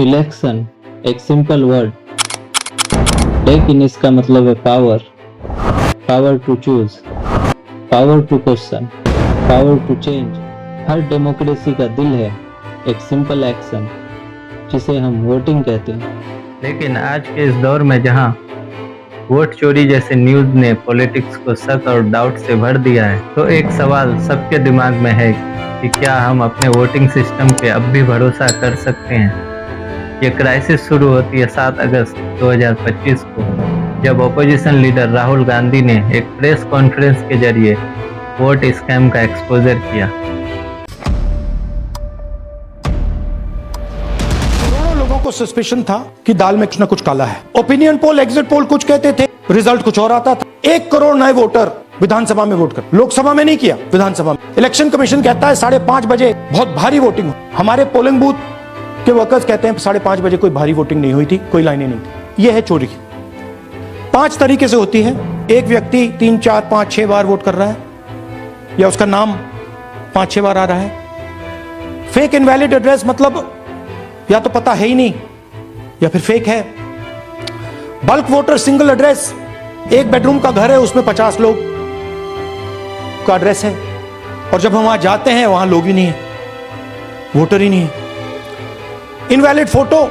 Election एक simple word, लेकिन इसका मतलब है power. Power to choose, power to question, power to change. हर डेमोक्रेसी का दिल है एक सिंपल एक्शन, जिसे हम वोटिंग कहते हैं। लेकिन आज के इस दौर में जहां वोट चोरी जैसे न्यूज ने पॉलिटिक्स को शक और डाउट से भर दिया है, तो एक सवाल सबके दिमाग में है कि क्या हम अपने वोटिंग सिस्टम पे अब भी भरोसा कर सकते हैं। ये क्राइसिस शुरू होती है 7 अगस्त 2025 को, जब ऑपोजिशन लीडर राहुल गांधी ने एक प्रेस कॉन्फ्रेंस के जरिए वोट स्कैम का एक्सपोजर किया। करोड़ों लोगों को सस्पेशन था कि दाल में कुछ न कुछ काला है। ओपिनियन पोल, एग्जिट पोल कुछ कहते थे, रिजल्ट कुछ और आता था। 1 करोड़ नए वोटर विधानसभा में वोट कर, लोकसभा में नहीं किया, विधानसभा में। इलेक्शन कमीशन कहता है 5:30 बजे बहुत भारी वोटिंग हो। हमारे पोलिंग बूथ के वर्कर्स कहते हैं 5:30 बजे कोई भारी वोटिंग नहीं हुई थी, कोई लाइनें नहीं थी। यह है चोरी। 5 तरीके से होती है। एक व्यक्ति 3, 4, 5, 6 बार वोट कर रहा है, या उसका नाम 5-6 बार आ रहा है। फेक इनवैलिड एड्रेस मतलब या तो पता है ही नहीं या फिर फेक है। Bulk voter single address, 1 bedroom का घर है, उसमें 50 लोग का एड्रेस है, और जब हम वहां जाते हैं वहां लोग ही नहीं है, वोटर ही नहीं है। इनवैलिड फोटो,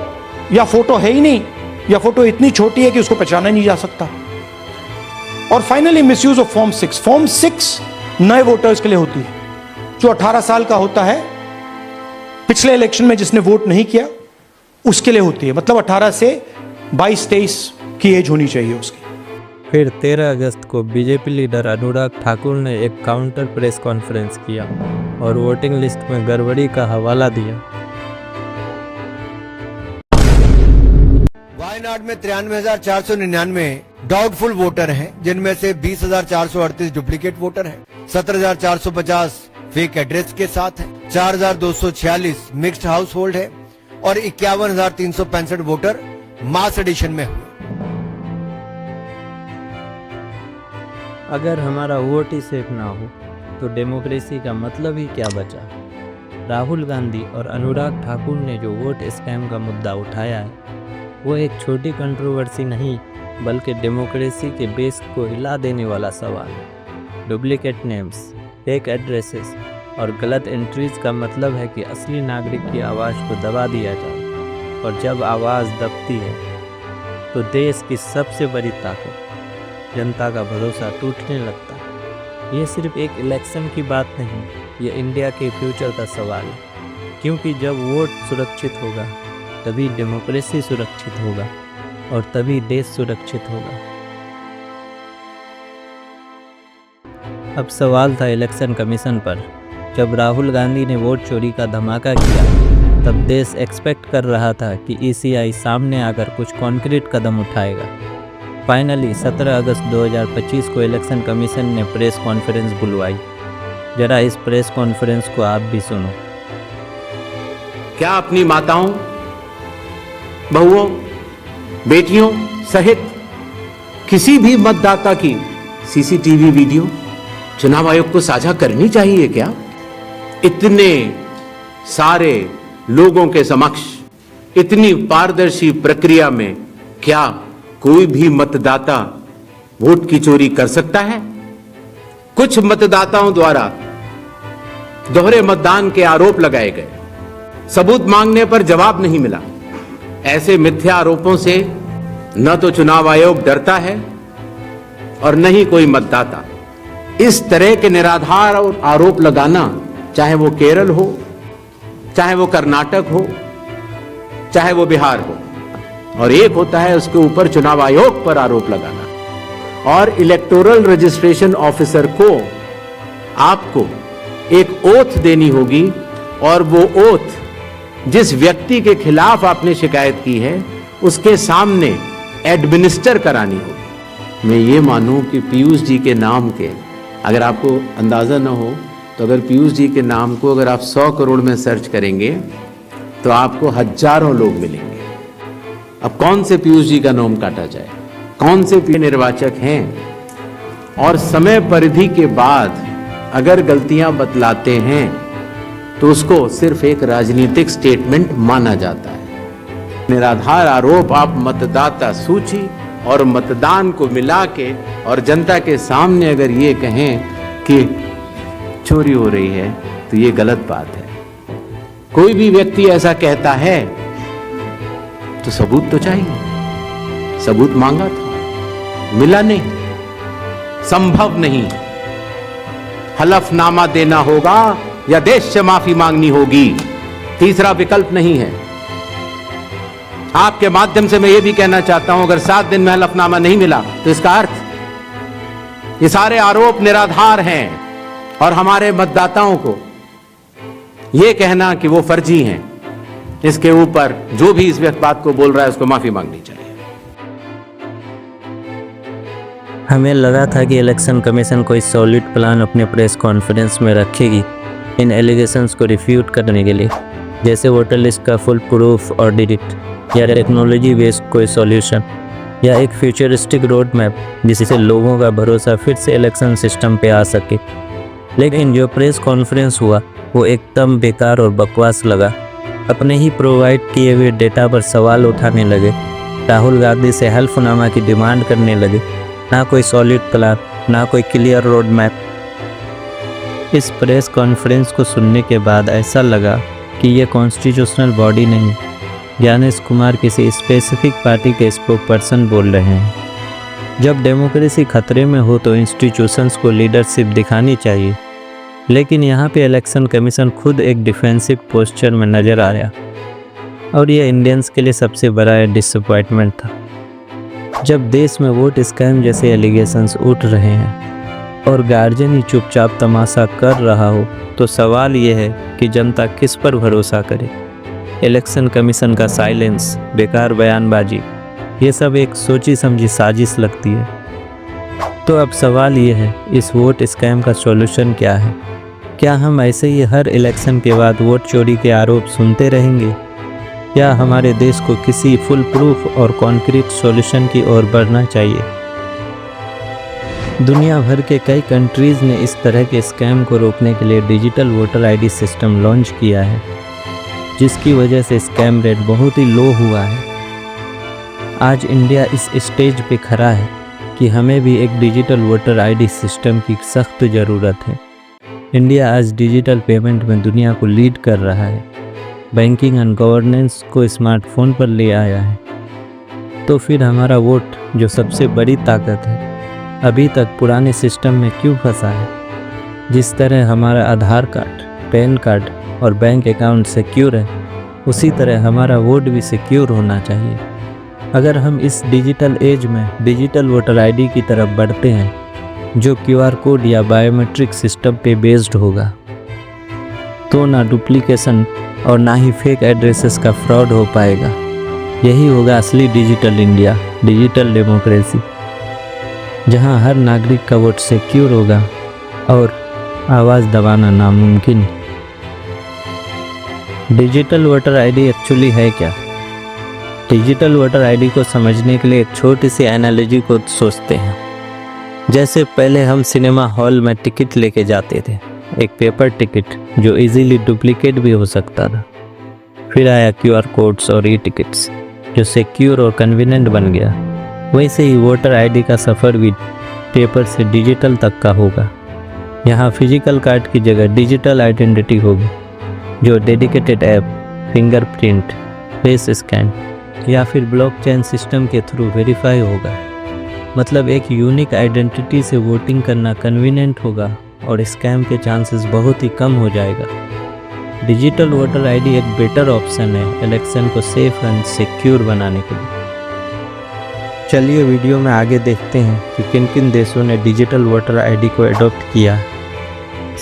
या फोटो है ही नहीं, या फोटो इतनी छोटी है कि उसको पहचाना नहीं जा सकता। और finally misuse of form 6। Form 6 नए वोटर्स के लिए होती है, जो 18 साल का होता है, पिछले इलेक्शन में जिसने वोट नहीं किया उसके लिए होती है। मतलब 18 से 22-23 की एज होनी चाहिए उसकी। फिर 13 अगस्त को बीजेपी लीडर अनुराग ठाकुर ने एक काउंटर प्रेस कॉन्फ्रेंस किया और वोटिंग लिस्ट में गड़बड़ी का हवाला दिया। वायनाड में 93,499 डाउटफुल वोटर हैं, जिनमें से 20,438 डुप्लीकेट वोटर हैं, 17,450 फेक एड्रेस के साथ हैं, 4,246 मिक्स्ड हाउस होल्ड है और 51,365 वोटर मास एडिशन में हुए। अगर हमारा वोट ही सेफ ना हो तो डेमोक्रेसी का मतलब ही क्या बचा। राहुल गांधी और अनुराग ठाकुर ने जो वोट स्कैम का मुद्दा उठाया है, वो एक छोटी कंट्रोवर्सी नहीं बल्कि डेमोक्रेसी के बेस को हिला देने वाला सवाल है। डुप्लीकेट नेम्स, फेक एड्रेसेस और गलत एंट्रीज का मतलब है कि असली नागरिक की आवाज़ को दबा दिया जाए, और जब आवाज़ दबती है तो देश की सबसे बड़ी ताकत जनता का भरोसा टूटने लगता है। ये सिर्फ एक इलेक्शन की बात नहीं, ये इंडिया के फ्यूचर का सवाल है, क्योंकि जब वोट सुरक्षित होगा तभी डेमोक्रेसी सुरक्षित होगा और तभी देश सुरक्षित होगा। अब सवाल था इलेक्शन कमीशन पर। जब राहुल गांधी ने वोट चोरी का धमाका किया, तब देश एक्सपेक्ट कर रहा था कि ECI सामने आकर कुछ कॉन्क्रीट कदम उठाएगा। फाइनली 17 अगस्त 2025 को इलेक्शन कमीशन ने प्रेस कॉन्फ्रेंस बुलवाई। जरा इस प्रेस कॉन्फ्रेंस को आप भी सुनो। क्या अपनी माताओं, बहुओं, बेटियों सहित किसी भी मतदाता की CCTV वीडियो चुनाव आयोग को साझा करनी चाहिए क्या? इतने सारे लोगों के समक्ष इतनी पारदर्शी प्रक्रिया में क्या कोई भी मतदाता वोट की चोरी कर सकता है? कुछ मतदाताओं द्वारा दोहरे मतदान के आरोप लगाए गए, सबूत मांगने पर जवाब नहीं मिला। ऐसे मिथ्या आरोपों से न तो चुनाव आयोग डरता है और न ही कोई मतदाता। इस तरह के निराधार और आरोप लगाना, चाहे वो केरल हो, चाहे वो कर्नाटक हो, चाहे वो बिहार हो, और एक होता है उसके ऊपर चुनाव आयोग पर आरोप लगाना। और इलेक्टोरल रजिस्ट्रेशन ऑफिसर को आपको एक ओथ देनी होगी, और वो ओथ जिस व्यक्ति के खिलाफ आपने शिकायत की है उसके सामने एडमिनिस्टर करानी होगी। मैं ये मानूं कि पीयूष जी के नाम के, अगर आपको अंदाज़ा न हो तो अगर पीयूष जी के नाम को अगर आप 100 करोड़ में सर्च करेंगे तो आपको हजारों लोग मिलेंगे। अब कौन से पीयूष जी का नाम काटा जाए, कौन से निर्वाचक हैं, और समय परिधि के बाद अगर गलतियां बतलाते हैं तो उसको सिर्फ एक राजनीतिक स्टेटमेंट माना जाता है। निराधार आरोप आप मतदाता सूची और मतदान को मिला के और जनता के सामने अगर ये कहें कि चोरी हो रही है तो ये गलत बात है। कोई भी व्यक्ति ऐसा कहता है तो सबूत तो चाहिए। सबूत मांगा था, मिला नहीं, संभव नहीं। हलफनामा देना होगा या देश से माफी मांगनी होगी, तीसरा विकल्प नहीं है। आपके माध्यम से मैं ये भी कहना चाहता हूं, अगर 7 दिन में हलफनामा नहीं मिला तो इसका अर्थ ये सारे आरोप निराधार हैं और हमारे मतदाताओं को ये कहना कि वो फर्जी हैं, इसके ऊपर जो भी इस बात को बोल रहा है उसको माफी मांगनी चाहिए। हमें लगा था कि इलेक्शन कमीशन कोई सॉलिड प्लान अपने प्रेस कॉन्फ्रेंस में रखेगी इन एलिगेशंस को रिफ्यूट करने के लिए, जैसे वोटर लिस्ट का फुल प्रूफ ऑडिट या टेक्नोलॉजी बेस्ड कोई सॉल्यूशन या एक फ्यूचरिस्टिक रोड मैप जिससे लोगों का भरोसा फिर से इलेक्शन सिस्टम पे आ सके। लेकिन जो प्रेस कॉन्फ्रेंस हुआ वो एकदम बेकार और बकवास लगा। अपने ही प्रोवाइड किए हुए डेटा पर सवाल उठाने लगे, राहुल गांधी से हल्फनामा की डिमांड करने लगे, ना कोई सॉलिड प्लान, ना कोई क्लियर रोड मैप। इस प्रेस कॉन्फ्रेंस को सुनने के बाद ऐसा लगा कि ये कॉन्स्टिट्यूशनल बॉडी नहीं, ज्ञानेश कुमार किसी स्पेसिफिक पार्टी के स्पोकपर्सन बोल रहे हैं। जब डेमोक्रेसी खतरे में हो तो इंस्टीट्यूशंस को लीडरशिप दिखानी चाहिए, लेकिन यहाँ पे इलेक्शन कमीशन खुद एक डिफेंसिव पोस्चर में नज़र आ रहा, और ये इंडियंस के लिए सबसे बड़ा डिसअपॉइंटमेंट था। जब देश में वोट स्कैम जैसे एलिगेशंस उठ रहे हैं और गार्जियन ही चुपचाप तमाशा कर रहा हो, तो सवाल ये है कि जनता किस पर भरोसा करे। इलेक्शन कमीशन का साइलेंस, बेकार बयानबाजी, ये सब एक सोची समझी साजिश लगती है। तो अब सवाल ये है, इस वोट स्कैम का सॉल्यूशन क्या है? क्या हम ऐसे ही हर इलेक्शन के बाद वोट चोरी के आरोप सुनते रहेंगे, या हमारे देश को किसी फुल प्रूफ और कॉन्क्रीट सॉल्यूशन की ओर बढ़ना चाहिए? दुनिया भर के कई कंट्रीज़ ने इस तरह के स्कैम को रोकने के लिए digital voter ID system launch किया है, जिसकी वजह से स्कैम रेट बहुत ही लो हुआ है। आज इंडिया इस स्टेज पे खड़ा है कि हमें भी एक डिजिटल वोटर आईडी सिस्टम की सख्त ज़रूरत है। इंडिया आज डिजिटल पेमेंट में दुनिया को लीड कर रहा है, बैंकिंग एंड गवर्नेंस को स्मार्टफोन पर ले आया है। तो फिर हमारा वोट जो सबसे बड़ी ताकत है, अभी तक पुराने सिस्टम में क्यों फंसा है? जिस तरह हमारा आधार कार्ड, पैन कार्ड और बैंक अकाउंट सिक्योर है, उसी तरह हमारा वोट भी सिक्योर होना चाहिए। अगर हम इस डिजिटल एज में डिजिटल वोटर आईडी की तरफ बढ़ते हैं, जो QR कोड या बायोमेट्रिक सिस्टम पे बेस्ड होगा, तो ना डुप्लीकेशन और ना ही फेक एड्रेसेस का फ्रॉड हो पाएगा। यही होगा असली डिजिटल इंडिया, डिजिटल डेमोक्रेसी, जहां हर नागरिक का वोट सिक्योर होगा और आवाज़ दबाना नामुमकिन। डिजिटल वोटर आईडी एक्चुअली है क्या? डिजिटल वोटर आईडी को समझने के लिए एक छोटी सी एनालॉजी को सोचते हैं। जैसे पहले हम सिनेमा हॉल में टिकट लेके जाते थे, एक पेपर टिकट जो इजीली डुप्लीकेट भी हो सकता था। फिर आया QR कोड्स और ई-टिकट्स जो सिक्योर और कन्वीनियंट बन गया। वैसे ही वोटर आईडी का सफ़र भी पेपर से डिजिटल तक का होगा। यहाँ फिजिकल कार्ड की जगह डिजिटल आइडेंटिटी होगी, जो dedicated app, fingerprint, face scan या फिर ब्लॉकचेन सिस्टम के थ्रू वेरीफाई होगा। मतलब एक यूनिक आइडेंटिटी से वोटिंग करना कन्वीनियंट होगा और स्कैम के चांसेस बहुत ही कम हो जाएगा। डिजिटल वोटर आईडी एक बेटर ऑप्शन है इलेक्शन को सेफ एंड सिक्योर बनाने के लिए। चलिए वीडियो में आगे देखते हैं कि किन किन देशों ने डिजिटल वोटर आईडी को एडॉप्ट किया।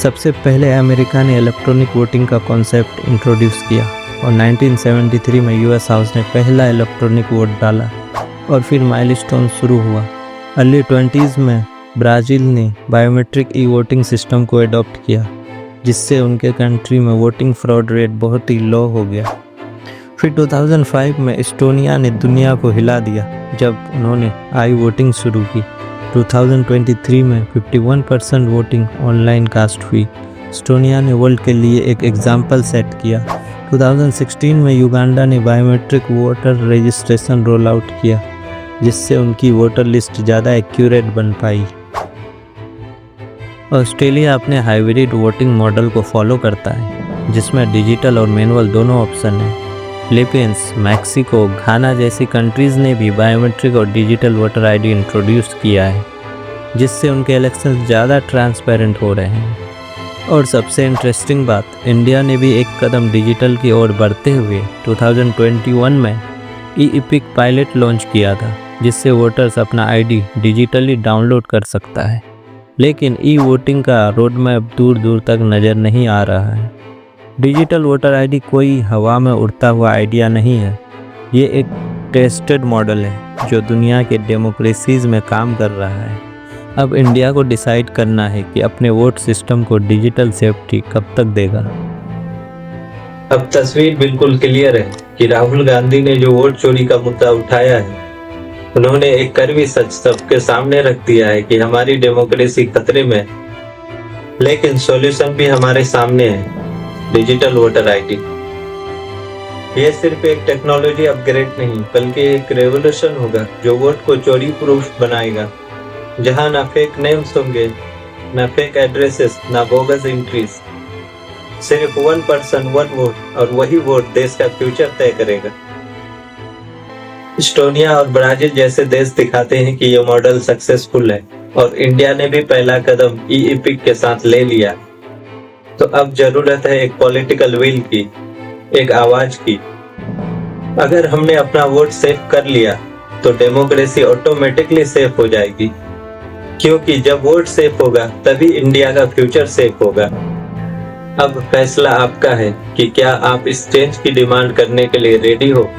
सबसे पहले अमेरिका ने इलेक्ट्रॉनिक वोटिंग का कॉन्सेप्ट इंट्रोड्यूस किया और 1973 में US हाउस ने पहला इलेक्ट्रॉनिक वोट डाला और फिर माइलस्टोन शुरू हुआ। अर्ली 20s में ब्राज़ील ने बायोमेट्रिक ई-वोटिंग सिस्टम को एडॉप्ट किया, जिससे उनके कंट्री में वोटिंग फ्रॉड रेट बहुत ही लो हो गया। फिर 2005 में एस्टोनिया ने दुनिया को हिला दिया जब उन्होंने आई वोटिंग शुरू की। 2023 में 51% वोटिंग ऑनलाइन कास्ट हुई। एस्टोनिया ने वर्ल्ड के लिए एक एग्जाम्पल सेट किया। 2016 में युगांडा ने biometric voter registration roll out किया, जिससे उनकी वोटर लिस्ट ज़्यादा एक्यूरेट बन पाई। ऑस्ट्रेलिया अपने हाइब्रिड वोटिंग मॉडल को फॉलो करता है, जिसमें डिजिटल और मैनुअल दोनों ऑप्शन हैं। फिलीपींस, मैक्सिको, घाना जैसी कंट्रीज़ ने भी बायोमेट्रिक और डिजिटल वोटर आईडी इंट्रोड्यूस किया है, जिससे उनके इलेक्शन ज़्यादा ट्रांसपेरेंट हो रहे हैं। और सबसे इंटरेस्टिंग बात, इंडिया ने भी एक कदम डिजिटल की ओर बढ़ते हुए 2021 में ई-इपिक पायलट लॉन्च किया था, जिससे वोटर्स अपना आईडी डिजिटली डाउनलोड कर सकता है। लेकिन ई वोटिंग का रोड मैप दूर दूर तक नज़र नहीं आ रहा है। डिजिटल वोटर आईडी कोई हवा में उड़ता हुआ आइडिया नहीं है, ये एक टेस्टेड मॉडल है जो दुनिया के डेमोक्रेसीज़ में काम कर रहा है। अब इंडिया को डिसाइड करना है कि अपने वोट सिस्टम को डिजिटल सेफ्टी कब तक देगा। अब तस्वीर बिल्कुल क्लियर है कि राहुल गांधी ने जो वोट चोरी का मुद्दा उठाया है, उन्होंने एक कड़वी सच सबके सामने रख दिया है कि हमारी डेमोक्रेसी खतरे में है। लेकिन सॉल्यूशन भी हमारे सामने है, डिजिटल वोटर आईडी। ये सिर्फ एक टेक्नोलॉजी अपग्रेड नहीं, बल्कि एक रेवोल्यूशन होगा जो वोट को चोरी प्रूफ बनाएगा, जहां ना फेक नेम्स होंगे, ना फेक एड्रेसेस, ना बोगस एंट्रीज। सिर्फ 1 पर्सन 1 वोट, और वही वोट देश का फ्यूचर तय करेगा। एस्टोनिया और ब्राजील जैसे देश दिखाते हैं कि ये मॉडल सक्सेसफुल है, और इंडिया ने भी पहला कदम ई-इपिक के साथ ले लिया। तो अब जरूरत है एक पॉलिटिकल विल की, एक आवाज की। अगर हमने अपना वोट सेव कर लिया तो डेमोक्रेसी ऑटोमेटिकली सेफ हो जाएगी, क्योंकि जब वोट सेफ होगा तभी इंडिया का फ्यूचर सेफ होगा। अब फैसला आपका है कि क्या आप इस चेंज की डिमांड करने के लिए रेडी हो।